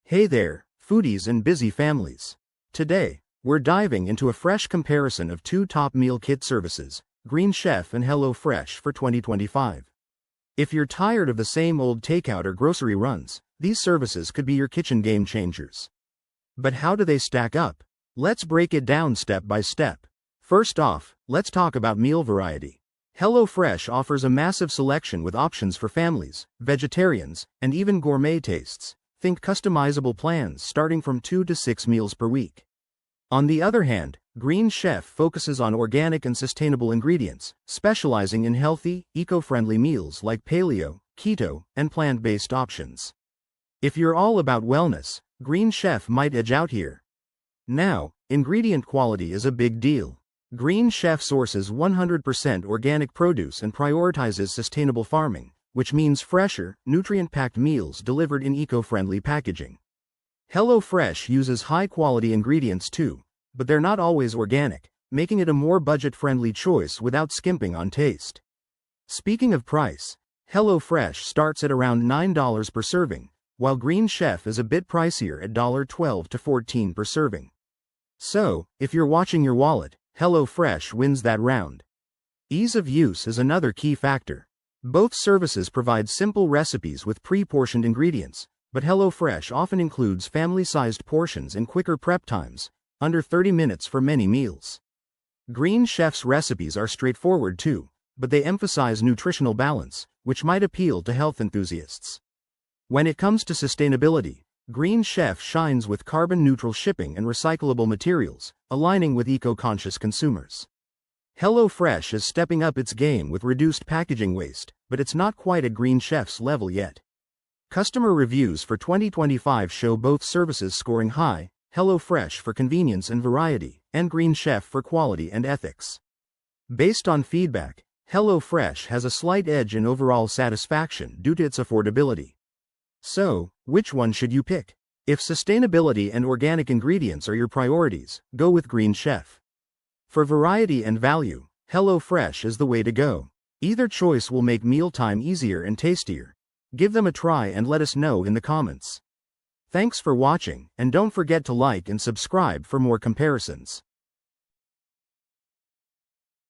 Hey there, foodies and busy families. Today, we're diving into a fresh comparison of two top meal kit services, Green Chef and HelloFresh for 2025. If you're tired of the same old takeout or grocery runs, these services could be your kitchen game changers. But how do they stack up? Let's break it down step by step. First off, let's talk about meal variety. HelloFresh offers a massive selection with options for families, vegetarians, and even gourmet tastes. Think customizable plans starting from 2 to 6 meals per week. On the other hand, Green Chef focuses on organic and sustainable ingredients, specializing in healthy, eco-friendly meals like paleo, keto, and plant-based options. If you're all about wellness, Green Chef might edge out here. Now, ingredient quality is a big deal. Green Chef sources 100% organic produce and prioritizes sustainable farming, which means fresher, nutrient-packed meals delivered in eco-friendly packaging. HelloFresh uses high-quality ingredients too, but they're not always organic, making it a more budget-friendly choice without skimping on taste. Speaking of price, HelloFresh starts at around $9 per serving, while Green Chef is a bit pricier at $12 to $14 per serving. So, if you're watching your wallet, HelloFresh wins that round. Ease of use is another key factor. Both services provide simple recipes with pre-portioned ingredients, but HelloFresh often includes family-sized portions and quicker prep times, under 30 minutes for many meals. Green Chef's recipes are straightforward too, but they emphasize nutritional balance, which might appeal to health enthusiasts. When it comes to sustainability, Green Chef shines with carbon-neutral shipping and recyclable materials, aligning with eco-conscious consumers. HelloFresh is stepping up its game with reduced packaging waste, but it's not quite at Green Chef's level yet. Customer reviews for 2025 show both services scoring high, HelloFresh for convenience and variety, and Green Chef for quality and ethics. Based on feedback, HelloFresh has a slight edge in overall satisfaction due to its affordability. So, which one should you pick? If sustainability and organic ingredients are your priorities, go with Green Chef. For variety and value, HelloFresh is the way to go. Either choice will make mealtime easier and tastier. Give them a try and let us know in the comments. Thanks for watching, and don't forget to like and subscribe for more comparisons.